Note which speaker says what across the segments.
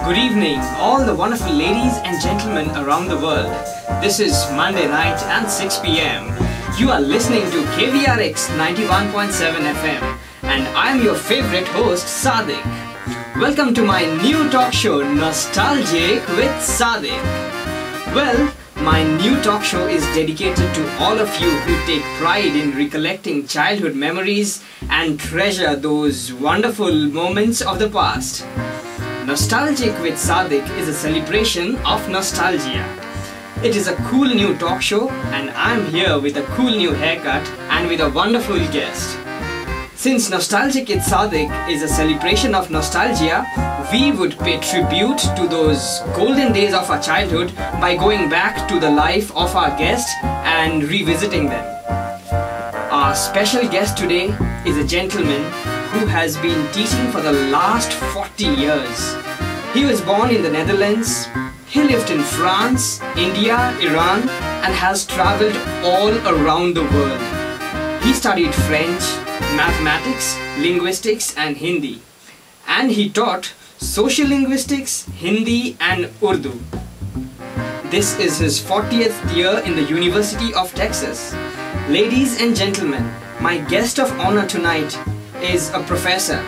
Speaker 1: Good evening, all the wonderful ladies and gentlemen around the world. This is Monday night and 6 p.m. You are listening to KVRX 91.7 FM and I am your favorite host, Sadiq. Welcome to my new talk show, Nostalgic with Sadiq. Well, my new talk show is dedicated to all of you who take pride in recollecting childhood memories and treasure those wonderful moments of the past. Nostalgic with Sadiq is a celebration of nostalgia. It is a cool new talk show and I'm here with a cool new haircut and with a wonderful guest. Since Nostalgic with Sadiq is a celebration of nostalgia, we would pay tribute to those golden days of our childhood by going back to the life of our guest and revisiting them. Our special guest today is a gentleman who has been teaching for the last 40 years. He was born in the Netherlands, he lived in France, India, Iran and has traveled all around the world. He studied French, mathematics, linguistics and Hindi. And he taught social linguistics, Hindi and Urdu. This is his 40th year in the University of Texas. Ladies and gentlemen, my guest of honor tonight is a professor,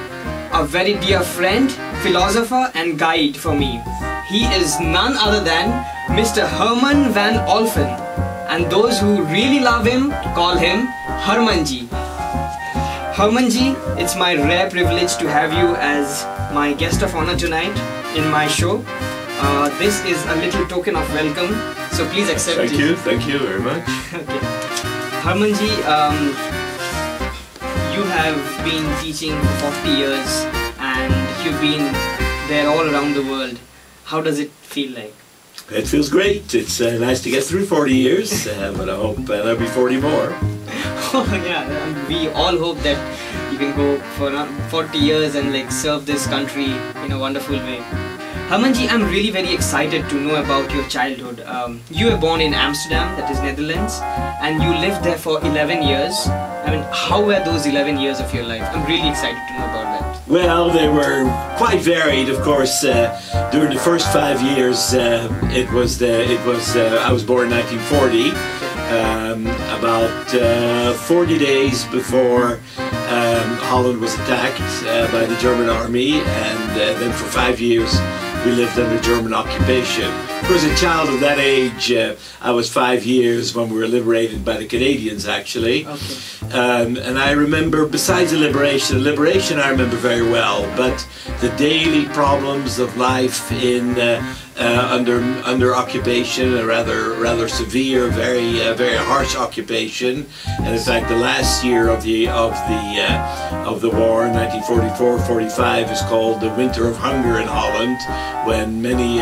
Speaker 1: a very dear friend, philosopher and guide for me. He is none other than Mr. Herman van Olphen, and those who really love him call him Hermanji. Hermanji, it's my rare privilege to have you as my guest of honor tonight in my show. This is a little token of welcome, so please accept it.
Speaker 2: Thank you very much.
Speaker 1: Okay. Hermanji, you have been teaching for 40 years and you've been there all around the world. How does it feel like?
Speaker 2: It feels great. It's nice to get through 40 years, but I hope there'll be 40 more.
Speaker 1: Oh yeah, we all hope that you can go for 40 years and like serve this country in a wonderful way. Hermanji, I'm really very excited to know about your childhood. You were born in Amsterdam, that is Netherlands, and you lived there for 11 years. I mean, how were those 11 years of your life? I'm really excited to know about that.
Speaker 2: Well, they were quite varied, of course. During the first 5 years, I was born in 1940, about 40 days before Holland was attacked by the German army, and then for 5 years we lived under German occupation. Of course, a child of that age, I was 5 years when we were liberated by the Canadians, actually. Okay. And I remember, besides the liberation I remember very well, but the daily problems of life in under occupation, a rather severe, very harsh occupation. And in fact, the last year of the war, 1944-45, is called the Winter of Hunger in Holland, when many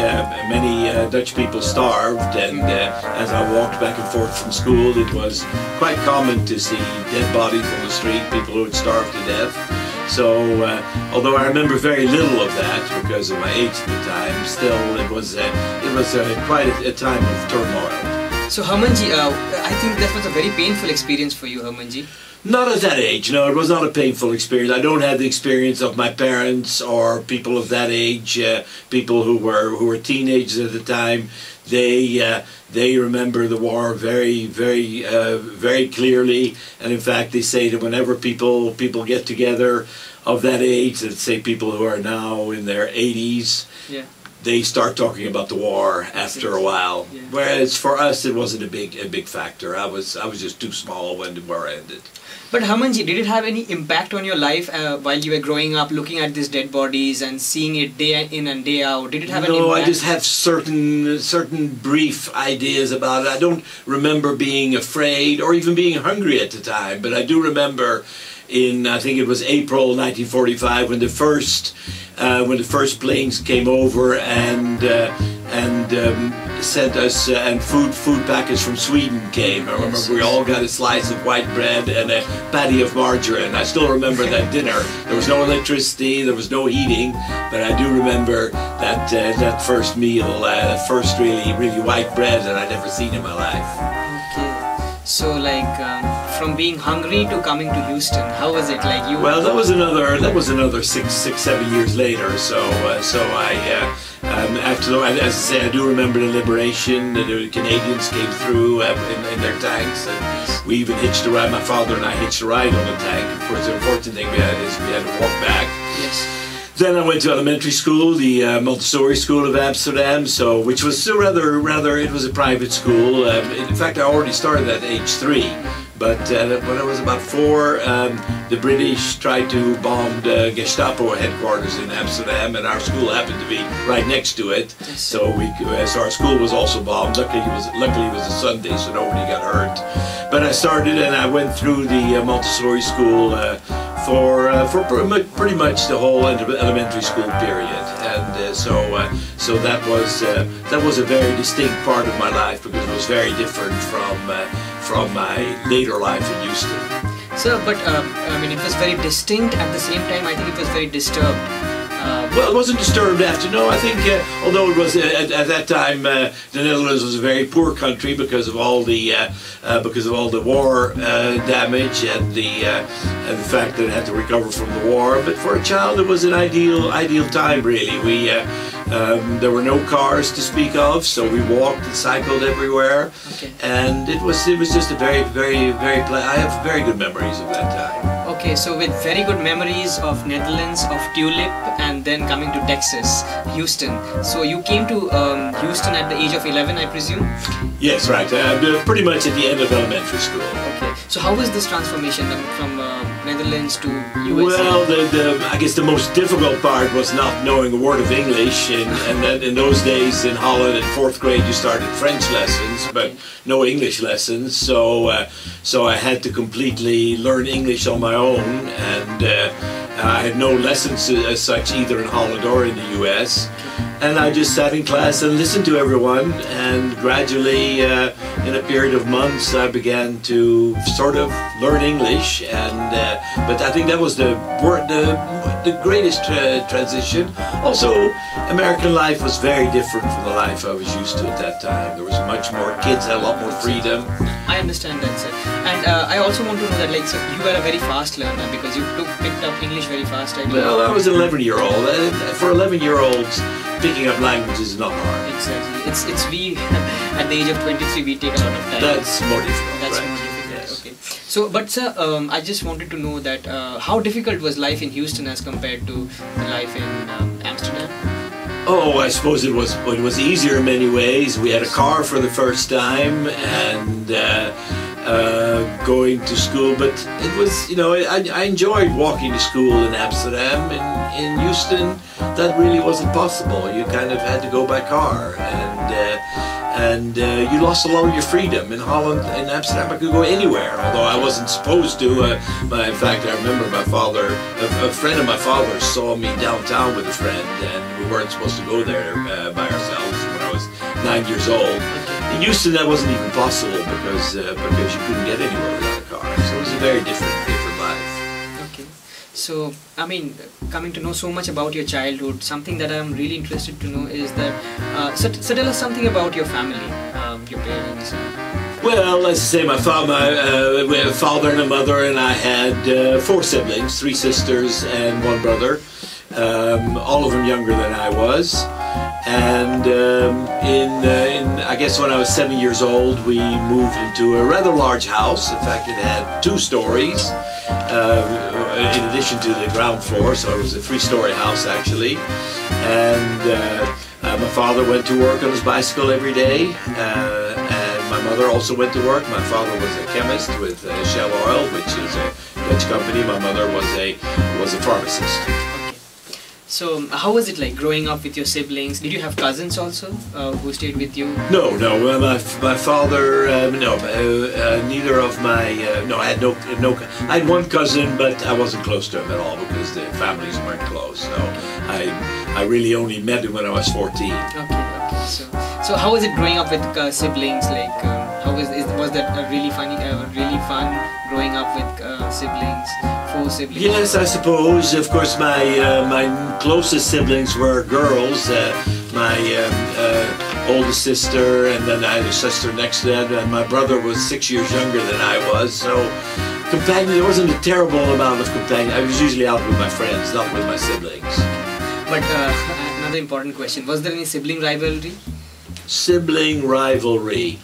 Speaker 2: Dutch people starved. And as I walked back and forth from school, it was quite common to see dead bodies on the street, people who had starved to death. So, although I remember very little of that because of my age at the time, still it was quite a time of turmoil.
Speaker 1: So Hermanji, I think that was a very painful experience for you, Hermanji.
Speaker 2: Not at that age, no, it was not a painful experience. I don't have the experience of my parents or people of that age, people who were teenagers at the time. They remember the war very clearly, and in fact they say that whenever people get together of that age, let's say people who are now in their 80s, yeah, they start talking about the war after a while. Yeah. Whereas for us it wasn't a big factor. I was just too small when the war ended.
Speaker 1: But Hermanji, did it have any impact on your life while you were growing up, looking at these dead bodies and seeing it day in and day out? Did it have any impact?
Speaker 2: No, I just have certain brief ideas about it. I don't remember being afraid or even being hungry at the time, but I do remember in, I think it was April 1945, when the first planes came over and sent us, and food package from Sweden came. I remember we all got a slice of white bread and a patty of margarine. I still remember that dinner. There was no electricity, there was no heating, but I do remember that first meal, first really white bread that I'd ever seen in my life.
Speaker 1: Okay. So like from being hungry to coming to Houston, how was it like? You
Speaker 2: well, that was another 6, 7 years later. So I as I say, I do remember the liberation. The Canadians came through in their tanks, and we even hitched a ride. My father and I hitched a ride on the tank. Of course, the unfortunate thing we had is we had to walk back.
Speaker 1: Yes.
Speaker 2: Then I went to elementary school, the Montessori School of Amsterdam, which was still rather. It was a private school. In fact, I already started at age 3. But when I was about 4, the British tried to bomb the Gestapo headquarters in Amsterdam, and our school happened to be right next to it. Yes. So our school was also bombed. Luckily it was a Sunday, so nobody got hurt. But I started and I went through the Montessori school for pretty much the whole elementary school period, and so that was a very distinct part of my life, because it was very different from my later life in Houston.
Speaker 1: So, but I mean, it was very distinct. At the same time, I think it was very disturbed.
Speaker 2: Well, it wasn't disturbed after. No, I think although it was at that time, the Netherlands was a very poor country because of all the war damage and the fact that it had to recover from the war. But for a child, it was an ideal time, really. There were no cars to speak of, so we walked and cycled everywhere, okay. And it was just a very I have very good memories of that time.
Speaker 1: Okay, so with very good memories of Netherlands, of Tulip, and then coming to Texas, Houston. So you came to Houston at the age of 11, I presume?
Speaker 2: Yes, right. Pretty much at the end of elementary school.
Speaker 1: Okay. So how was this transformation from Netherlands to USA?
Speaker 2: Well, I guess the most difficult part was not knowing a word of English, and then in those days in Holland in 4th grade you started French lessons, but no English lessons. So I had to completely learn English on my own, and I had no lessons as such either in Holland or in the US. And I just sat in class and listened to everyone, and gradually, in a period of months, I began to sort of learn English. But I think that was the greatest transition. Also, American life was very different from the life I was used to at that time. There was much more kids, had a lot more freedom.
Speaker 1: I understand that, sir. And I also want to know that, like, so you were a very fast learner because you picked up English very fast.
Speaker 2: Well, I was an 11-year-old. For 11-year-olds, picking up languages is not hard.
Speaker 1: Exactly. It's we at the age of 23 we take a lot of time.
Speaker 2: That's more difficult.
Speaker 1: That's right. More difficult. Yes. Okay. So, but sir, I just wanted to know that how difficult was life in Houston as compared to life in Amsterdam?
Speaker 2: Oh, I suppose it was easier in many ways. We had a car for the first time, and going to school, but it was, I enjoyed walking to school in Amsterdam. In Houston, that really wasn't possible. You kind of had to go by car, and you lost a lot of your freedom. In Holland, in Amsterdam, I could go anywhere, although I wasn't supposed to. In fact, I remember a friend of my father saw me downtown with a friend, and we weren't supposed to go there by ourselves when I was 9 years old. In Houston, that wasn't even possible because you couldn't get anywhere without a car. So it was a very different life.
Speaker 1: Okay. So, I mean, coming to know so much about your childhood, something that I'm really interested to know is that, so tell us something about your family, your parents.
Speaker 2: Well, as I say, we had a father and a mother, and I had 4 siblings, 3 sisters and 1 brother, all of them younger than I was. And I guess when I was 7 years old, we moved into a rather large house. In fact, it had 2 stories in addition to the ground floor, so it was a 3-story house actually. And my father went to work on his bicycle every day, and my mother also went to work. My father was a chemist with Shell Oil, which is a Dutch company. My mother was a pharmacist.
Speaker 1: So, how was it like growing up with your siblings? Did you have cousins also who stayed with you?
Speaker 2: No. My father, neither of my. No, I had no. I had 1 cousin, but I wasn't close to him at all because the families weren't close. So, I really only met him when I was 14.
Speaker 1: Okay. So how was it growing up with siblings? Like, was that really fun growing up with siblings? 4 siblings?
Speaker 2: Yes, I suppose. Of course, my closest siblings were girls. My oldest sister, and then I had a sister next to that, and my brother was 6 years younger than I was. So, there wasn't a terrible amount of companion. I was usually out with my friends, not with my siblings.
Speaker 1: But another important question. Was there any sibling rivalry?
Speaker 2: Sibling rivalry.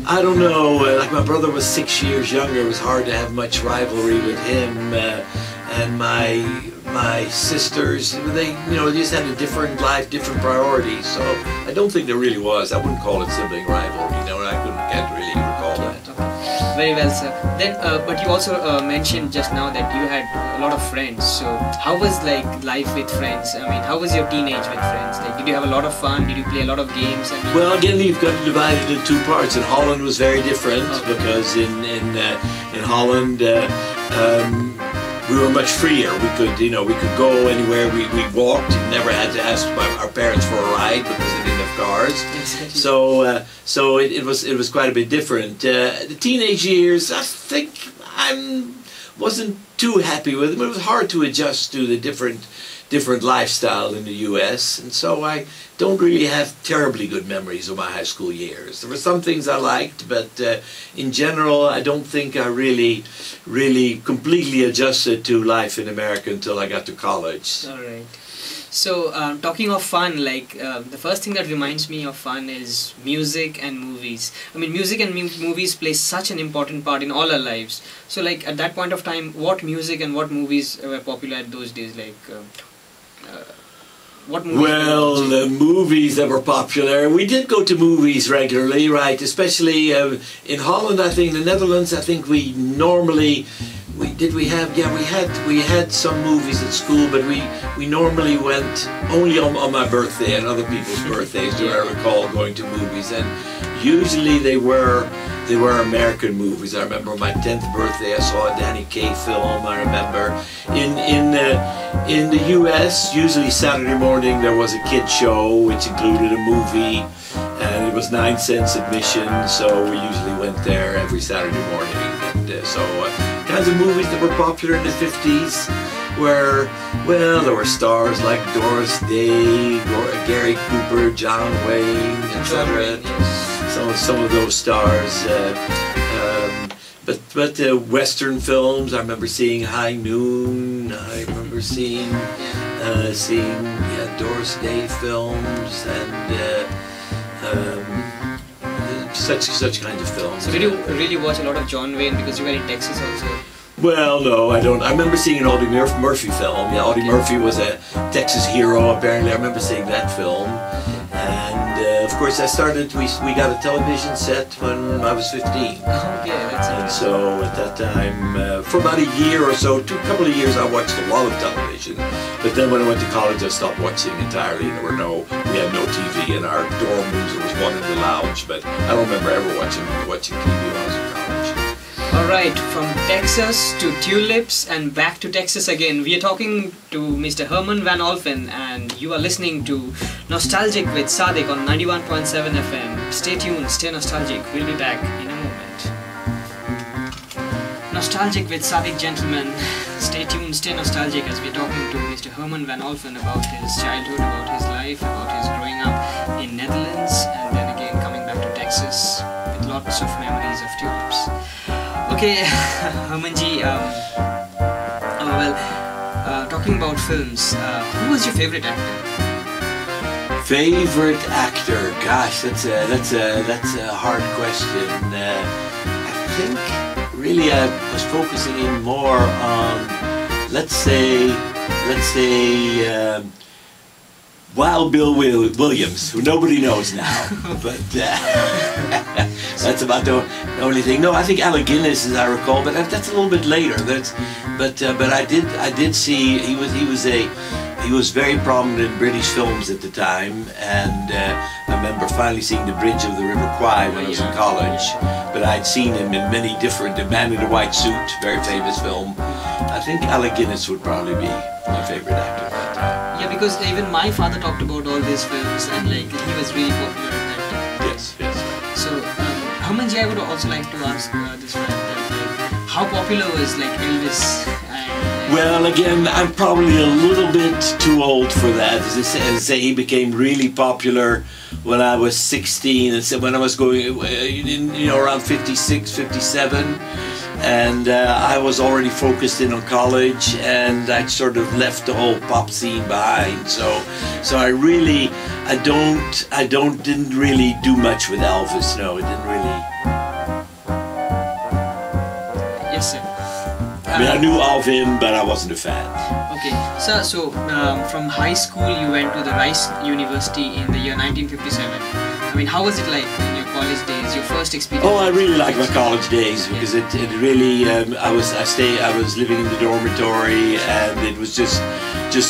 Speaker 2: I don't know, like my brother was 6 years younger, it was hard to have much rivalry with him, and my sisters, they, you know, they just had a different life, different priorities, so I don't think there really was. I wouldn't call it sibling rivalry, you know, can't really recall that.
Speaker 1: Very well, sir. Then, but you also mentioned just now that you had a lot of friends. So, how was like life with friends? I mean, how was your teenage with friends? Like, did you have a lot of fun? Did you play a lot of games? I mean,
Speaker 2: well, again, you've got to divide it into two parts. In Holland was very different because in Holland we were much freer. We could, you know, we could go anywhere. We walked. Never had to ask our parents for a ride because they didn't have cars.
Speaker 1: Exactly.
Speaker 2: So it was quite a bit different. The teenage years, I think wasn't too happy with them. It was hard to adjust to the different lifestyle in the U.S. and so I don't really have terribly good memories of my high school years. There were some things I liked, but in general, I don't think I really completely adjusted to life in America until I got to college.
Speaker 1: All right. So, talking of fun, like the first thing that reminds me of fun is music and movies. I mean, music and movies play such an important part in all our lives. So, like at that point of time, what music and what movies were popular at those days? Like, what movies?
Speaker 2: Well, the movies that were popular, we did go to movies regularly, right? Especially in Holland, I think, the Netherlands, I think we normally. We had some movies at school, but we normally went only on my birthday and other people's birthdays. Do I recall going to movies, and usually they were American movies. I remember on my 10th birthday I saw a Danny Kaye film. I remember in the U.S. usually Saturday morning there was a kid show which included a movie, and it was 9 cents admission, so we usually went there every Saturday morning. And kinds of movies that were popular in the 50s where, well, there were stars like Doris Day, Gary Cooper, John Wayne, etc. Some of those stars. But Western films, I remember seeing High Noon. I remember seeing Doris Day films and such kinds of films.
Speaker 1: So did you really watch a lot of John Wayne because you were in Texas also?
Speaker 2: Well, no, I don't. I remember seeing an Audie Murphy film. Yeah, Audie Murphy was a Texas hero, apparently. I remember seeing that film. And, of course, we got a television set when I was 15.
Speaker 1: Okay, that's
Speaker 2: and so, at that time, for about a year or so, a couple of years, I watched a lot of television. But then when I went to college, I stopped watching entirely. We had no TV in our dorm rooms. There was one in the lounge, but I don't remember ever watching TV when I was in college.
Speaker 1: Alright, from Texas to tulips and back to Texas again. We are talking to Mr. Herman van Olphen, and you are listening to Nostalgic with Sadiq on 91.7 FM. Stay tuned, stay nostalgic. We'll be back in a moment. Nostalgic with Sadiq, gentlemen. Stay tuned, stay nostalgic, as we're talking to Mr. Herman van Olphen about his childhood, about his life, about his growing up in Netherlands, and then again coming back to Texas with lots of memories of tulips. Okay, Hermanji, talking about films, who was your favorite actor?
Speaker 2: Favorite actor? Gosh, that's a hard question. I think really I was focusing in more on, let's say, Wild Bill Williams, who nobody knows now, but that's about the only thing. No, I think Alec Guinness, as I recall, but that's a little bit later. But I did see he was very prominent in British films at the time, and I remember finally seeing The Bridge of the River Kwai when I was in college. But I'd seen him in many different, The Man in the White Suit, very famous film. I think Alec Guinness would probably be my favorite actor at that time.
Speaker 1: Yeah, because even my father talked about all these films, and like he was really popular at that time.
Speaker 2: Yes, yes.
Speaker 1: So, Hermanji, I would also like to ask this fact that like, how popular was like Elvis?
Speaker 2: Well, again, I'm probably a little bit too old for that. As I say, he became really popular when I was 16, and so when I was going, around 56, 57. and I was already focused in on college, and I'd sort of left the whole pop scene behind. So I didn't really do much with Elvis. No, it didn't really.
Speaker 1: Yes, sir.
Speaker 2: I mean, I knew of him, but I wasn't a fan.
Speaker 1: Okay, so from high school you went to the Rice University in the year 1957. I mean, how was it like in your college days, your first experience?
Speaker 2: Oh, I really liked my college days because it really, I was living in the dormitory, and it was just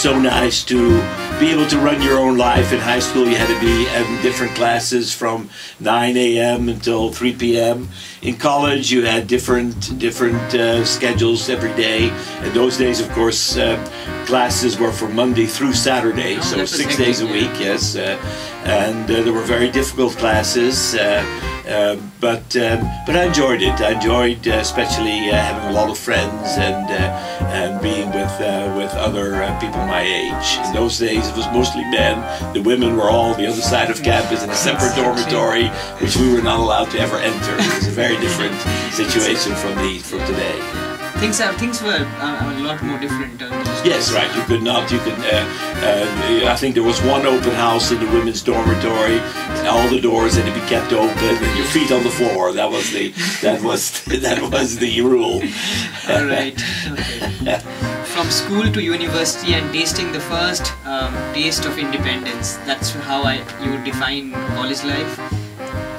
Speaker 2: so nice to be able to run your own life. In high school you had to be in different classes from 9 a.m. until 3 p.m. In college you had different schedules every day. In those days, of course, classes were from Monday through Saturday, so 6 days a week, yes. And there were very difficult classes, but I enjoyed it. I enjoyed especially having a lot of friends and being with other people my age. In those days it was mostly men. The women were all on the other side of campus in a separate dormitory, which we were not allowed to ever enter. It was a very different situation from today.
Speaker 1: Things were a lot more different.
Speaker 2: Yes, right. You could not. I think there was one open house in the women's dormitory. All the doors had to be kept open, and your feet on the floor. That was the rule.
Speaker 1: All right. Okay. From school to university and tasting the first taste of independence. That's how you would define college life.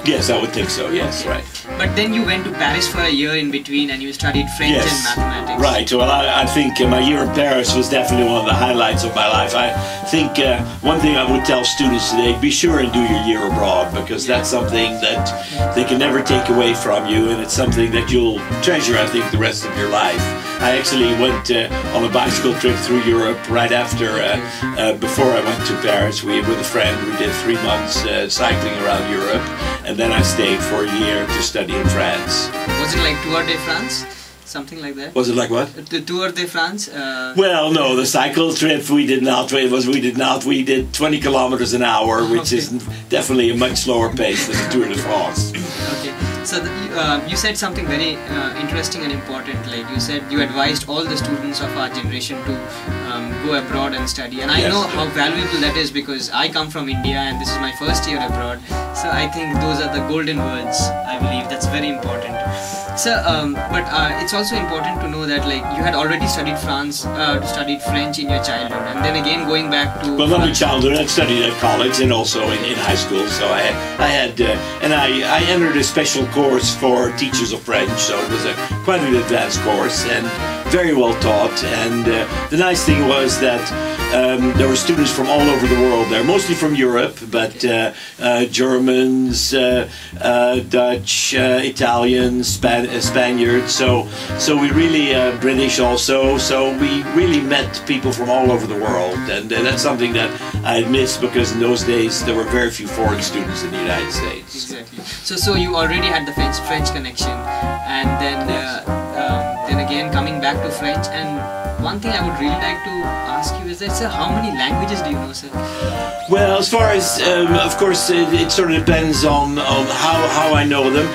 Speaker 2: Yes, I would think so, yes,
Speaker 1: okay.
Speaker 2: Right.
Speaker 1: But then you went to Paris for a year in between and you studied French and mathematics.
Speaker 2: Right, well I think my year in Paris was definitely one of the highlights of my life. I think one thing I would tell students today, be sure and do your year abroad, because that's something that they can never take away from you, and it's something that you'll treasure, I think, the rest of your life. I actually went on a bicycle trip through Europe right after, before I went to Paris. With a friend, we did 3 months cycling around Europe, and then I stayed for a year to study in France.
Speaker 1: Was it like Tour de France? Something like that?
Speaker 2: Was it like what?
Speaker 1: The Tour de France?
Speaker 2: Well, no, the cycle trip we did not. We did 20 kilometers an hour, which is definitely a much slower pace than the Tour de France.
Speaker 1: Okay. So you said something very interesting and important. Like you said, you advised all the students of our generation to go abroad and study. And I know how valuable that is, because I come from India and this is my first year abroad. So I think those are the golden words. I believe that's very important. So, but it's also important to know that like you had already studied studied French in your childhood, and then again going back to.
Speaker 2: Well, not in childhood. I studied at college and also in high school. So I entered a special course for teachers of French. So it was quite an advanced course and very well taught. And the nice thing was that there were students from all over the world there, mostly from Europe, but Germans, Dutch, Italians, Spaniards. So we really British also. So we really met people from all over the world, and that's something that I miss, because in those days there were very few foreign students in the United States.
Speaker 1: Exactly. So you already had the French connection, and then again coming back to French. And one thing I would really like to ask you is that, sir, how many languages do you know, sir?
Speaker 2: Well, as far as, of course, it sort of depends on how I know them.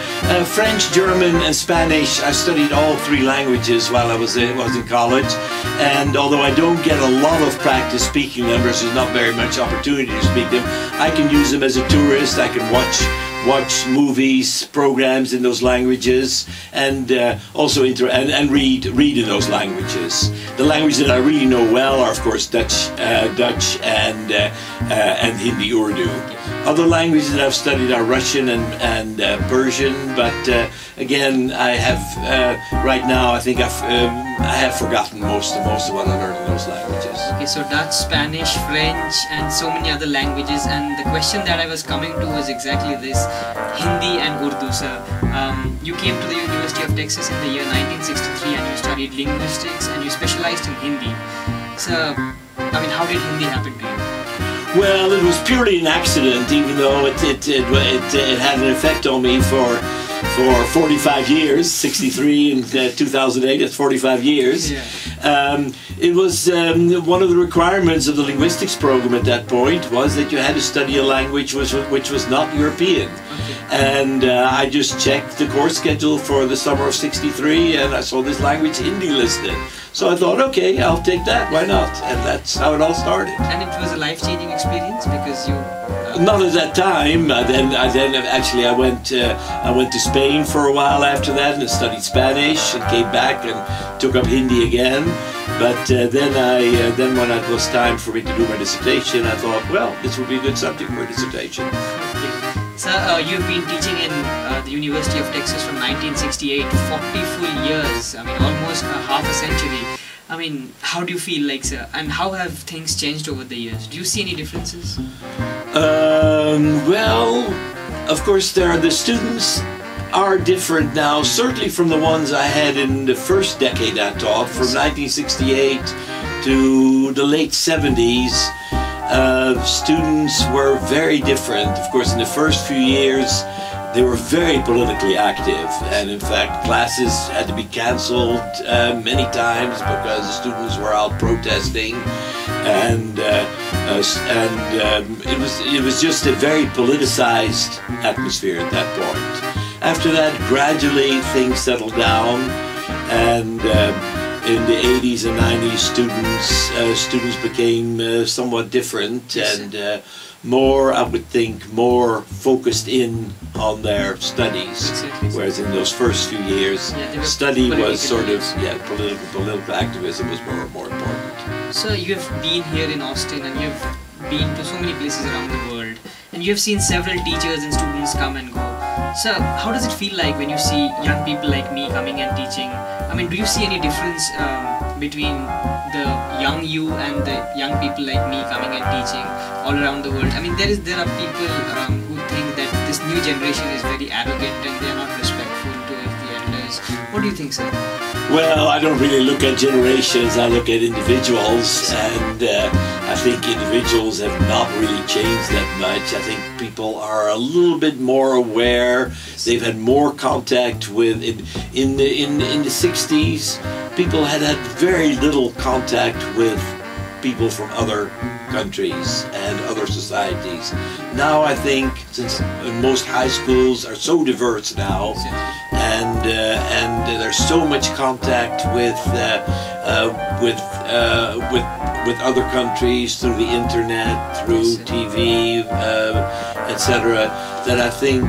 Speaker 2: French, German, and Spanish, I studied all 3 languages while I was in college. And although I don't get a lot of practice speaking them, there's not very much opportunity to speak them, I can use them as a tourist. I can watch movies, programs in those languages, and also and read in those languages. The languages that I really know well are, of course, Dutch and Hindi, Urdu. Other languages that I've studied are Russian and Persian, but again, I have right now I think I have forgotten most of what I learned in those languages.
Speaker 1: Okay, so Dutch, Spanish, French, and so many other languages. And the question that I was coming to was exactly this: Hindi and Urdu, sir. You came to the University of Texas in the year 1963 and you studied linguistics and you specialized in Hindi. So, I mean, how did Hindi happen to you?
Speaker 2: Well, it was purely an accident, even though it had an effect on me for for 45 years, 63 and 2008, that's 45 years.
Speaker 1: Yeah.
Speaker 2: It was one of the requirements of the linguistics program at that point was that you had to study a language which was not European.
Speaker 1: Okay.
Speaker 2: And I just checked the course schedule for the summer of 63 and I saw this language Hindi listed. So I thought, okay, I'll take that, why not? And that's how it all started.
Speaker 1: And it was a life-changing experience because you...
Speaker 2: Not at that time. Then actually I went to Spain for a while after that and studied Spanish and came back and took up Hindi again. But then when it was time for me to do my dissertation, I thought, well, this would be a good subject for a dissertation.
Speaker 1: Okay. So you've been teaching in the University of Texas from 1968, 40 full years. I mean, almost half a century. I mean, how do you feel like, sir? And how have things changed over the years? Do you see any differences?
Speaker 2: Well, of course, the students are different now, certainly from the ones I had in the first decade I taught, from 1968 to the late 70s. Students were very different. Of course, in the first few years, they were very politically active, and in fact classes had to be cancelled many times because the students were out protesting, and it was just a very politicized atmosphere at that point. After that, gradually things settled down, and in the 80s and 90s, students became somewhat different and more, I would think, more focused in on their studies.
Speaker 1: Exactly.
Speaker 2: Whereas in those first few years, study was sort of, political activism was more important.
Speaker 1: So you have been here in Austin and you have been to so many places around the world, and you have seen several teachers and students come and go. So how does it feel like when you see young people like me coming and teaching? I mean, do you see any difference between the young you and the young people like me coming and teaching all around the world? I mean, there are people who think that this new generation is very arrogant and they are not respectful to the elders. What do you think, sir?
Speaker 2: Well, I don't really look at generations, I look at individuals, and I think individuals have not really changed that much. I think people are a little bit more aware. They've had more contact with, in the 60s, people had very little contact with people from other countries and other societies. Now I think, since most high schools are so diverse now, and there's so much contact with other countries through the internet, through TV, etc., that I think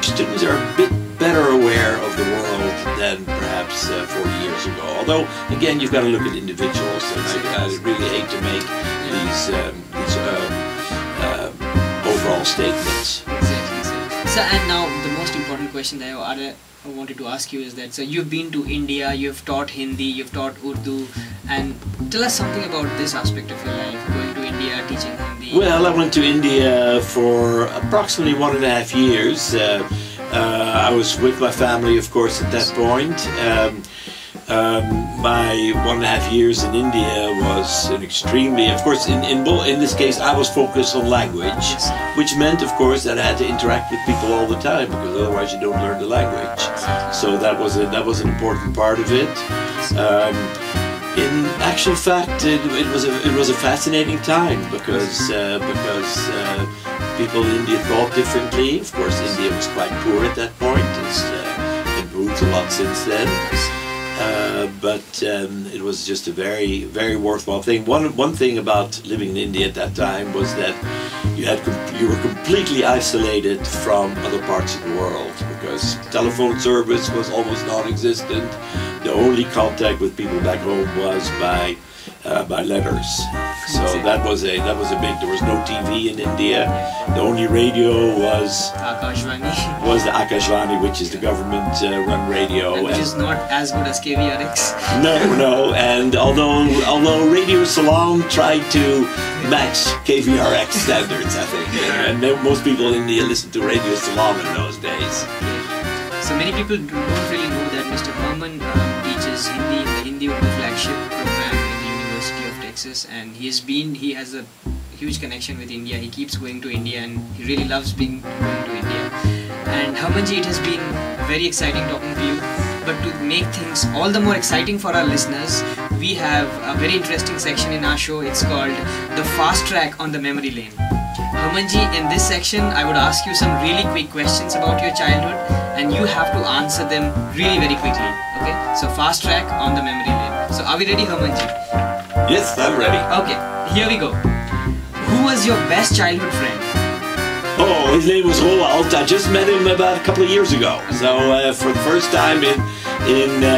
Speaker 2: students are a bit better aware of the world than perhaps 40 years ago. Although, again, you've got to look at individuals, and I really hate to make these overall statements.
Speaker 1: Exactly, sir. So, and now the most important question that I wanted to ask you is that, so you've been to India, you've taught Hindi, you've taught Urdu, and tell us something about this aspect of your life, going to India, teaching Hindi.
Speaker 2: Well, I went to India for approximately 1.5 years. I was with my family, of course, at that point. My 1.5 years in India was an extremely, of course, in this case, I was focused on language, which meant, of course, that I had to interact with people all the time, because otherwise you don't learn the language. So that was an important part of it. In actual fact, it was a fascinating time because people in India thought differently. Of course, India was quite poor at that point. It's improved a lot since then. But it was just a very, very worthwhile thing. One thing about living in India at that time was that you were completely isolated from other parts of the world, because telephone service was almost non-existent. The only contact with people back home was by letters. So that was a big. There was no TV in India. The only radio was the Akashvani, which is the government-run radio,
Speaker 1: and which is not as good as KVRX.
Speaker 2: No. And although Radio Ceylon tried to match KVRX standards, I think, and most people in India listened to Radio Ceylon in those days.
Speaker 1: So many people don't really know that Mr. Herman teaches Hindi in the Hindi Urdu Flagship program in the University of Texas, and he has a huge connection with India. He keeps going to India and he really loves going to India. And Hermanji, it has been very exciting talking to you. But to make things all the more exciting for our listeners, we have a very interesting section in our show. It's called The Fast Track on the Memory Lane. Hermanji, in this section, I would ask you some really quick questions about your childhood, and you have to answer them really very quickly. Okay? So fast track on the memory lane. So are we ready, Hermanji?
Speaker 2: Yes, I'm ready.
Speaker 1: Okay, here we go. Who was your best childhood friend?
Speaker 2: Oh, his name was Roald. I just met him about a couple of years ago. So for the first time in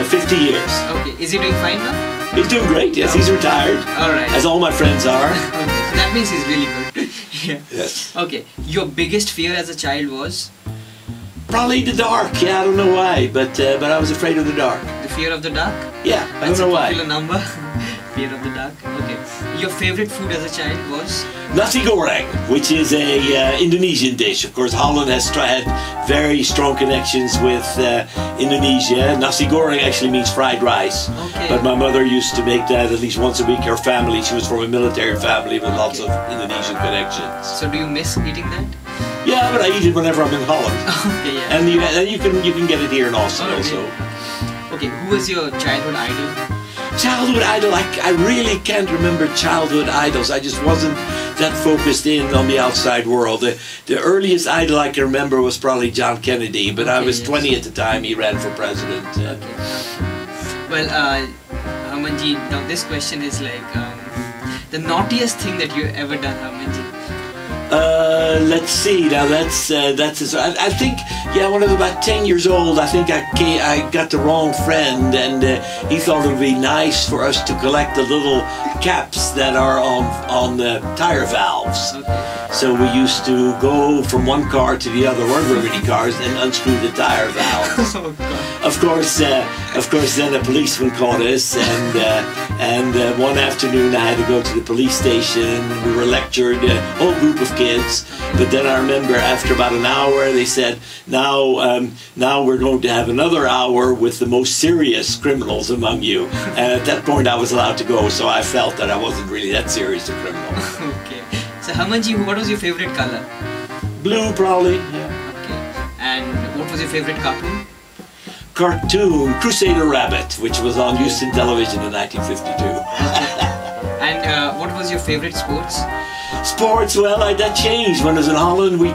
Speaker 2: 50 years.
Speaker 1: Okay, is he doing fine now?
Speaker 2: He's doing great, yes. He's retired.
Speaker 1: Alright.
Speaker 2: As all my friends are.
Speaker 1: Okay, so that means he's really good. Yeah.
Speaker 2: Yes.
Speaker 1: Okay, your biggest fear as a child was?
Speaker 2: Probably the dark. Yeah, I don't know why, but I was afraid of the dark.
Speaker 1: The fear of the dark?
Speaker 2: Yeah, I don't know why.
Speaker 1: That's a popular number. Fear of the dark. Okay. Your favorite food as a child was?
Speaker 2: Nasi goreng, which is a Indonesian dish. Of course, Holland has had very strong connections with Indonesia. Nasi goreng actually means fried rice.
Speaker 1: Okay.
Speaker 2: But my mother used to make that at least once a week. Her family, she was from a military family with lots of Indonesian connections.
Speaker 1: So do you miss eating that?
Speaker 2: Yeah, but I eat it whenever I'm in Holland.
Speaker 1: Okay, yeah.
Speaker 2: And you can get it here in Oslo also.
Speaker 1: Okay, who was your childhood idol?
Speaker 2: Childhood idol, I really can't remember childhood idols. I just wasn't that focused in on the outside world. The earliest idol I can remember was probably John Kennedy, but I was 20 at the time he ran for president.
Speaker 1: Okay. Well, Hermanji, now this question is like the naughtiest thing that you ever done, Hermanji.
Speaker 2: Let's see. Now I think, yeah, when I was about 10 years old, I think I got the wrong friend, and he thought it would be nice for us to collect the little caps that are on the tire valves.
Speaker 1: Okay.
Speaker 2: So we used to go from one car to the other, weren't very many cars, and unscrew the tire valves.
Speaker 1: Oh, God.
Speaker 2: Of course, then a policeman caught us, and one afternoon I had to go to the police station. We were lectured, a whole group of kids. But then I remember after about an hour, they said, now we're going to have another hour with the most serious criminals among you. And at that point, I was allowed to go, so I felt that I wasn't really that serious a criminal.
Speaker 1: Okay. So Hermanji, what was your favorite color?
Speaker 2: Blue, probably. Yeah.
Speaker 1: Okay. And what was your favorite cartoon?
Speaker 2: Cartoon Crusader Rabbit, which was on Houston television in 1952.
Speaker 1: And what was your favorite sports?
Speaker 2: Sports, well, that changed. When I was in Holland, we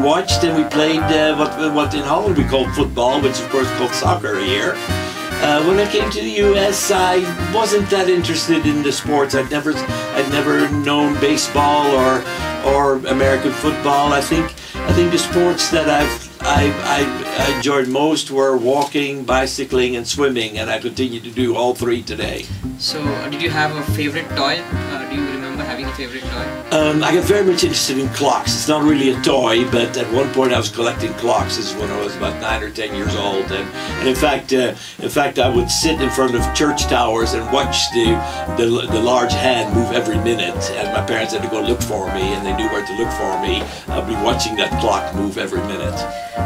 Speaker 2: watched and we played what in Holland we called football, which of course is called soccer here. When I came to the U.S., I wasn't that interested in the sports. I'd never known baseball or American football. I think the sports that I enjoyed most were walking, bicycling, and swimming, and I continue to do all three today.
Speaker 1: So, did you have a favorite toy? Do you remember having a favorite toy?
Speaker 2: I got very much interested in clocks. It's not really a toy, but at one point I was collecting clocks. This is when I was about 9 or 10 years old, and in fact, I would sit in front of church towers and watch the large hand move every minute. And my parents had to go look for me, and they knew where to look for me. I'd be watching that clock move every minute.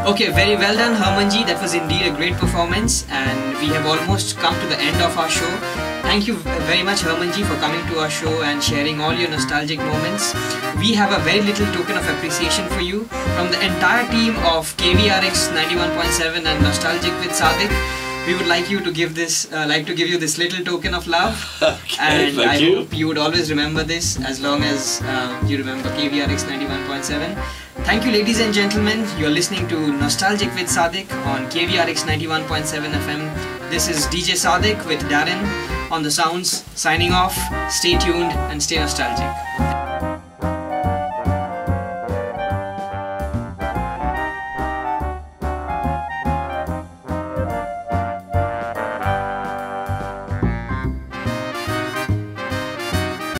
Speaker 1: Okay, very well done, Hermanji. That was indeed a great performance, and we have almost come to the end of our show. Thank you very much, Hermanji, for coming to our show and sharing all your nostalgic moments. We have a very little token of appreciation for you from the entire team of KVRX 91.7 and Nostalgic with Sadiq. We would like you to give you this little token of love.
Speaker 2: Okay,
Speaker 1: and I hope you would always remember this as long as you remember KVRX 91.7. Thank you, ladies and gentlemen. You're listening to Nostalgic with Sadiq on KVRX 91.7 FM. This is DJ Sadiq with Darren on the sounds, signing off. Stay tuned and stay nostalgic.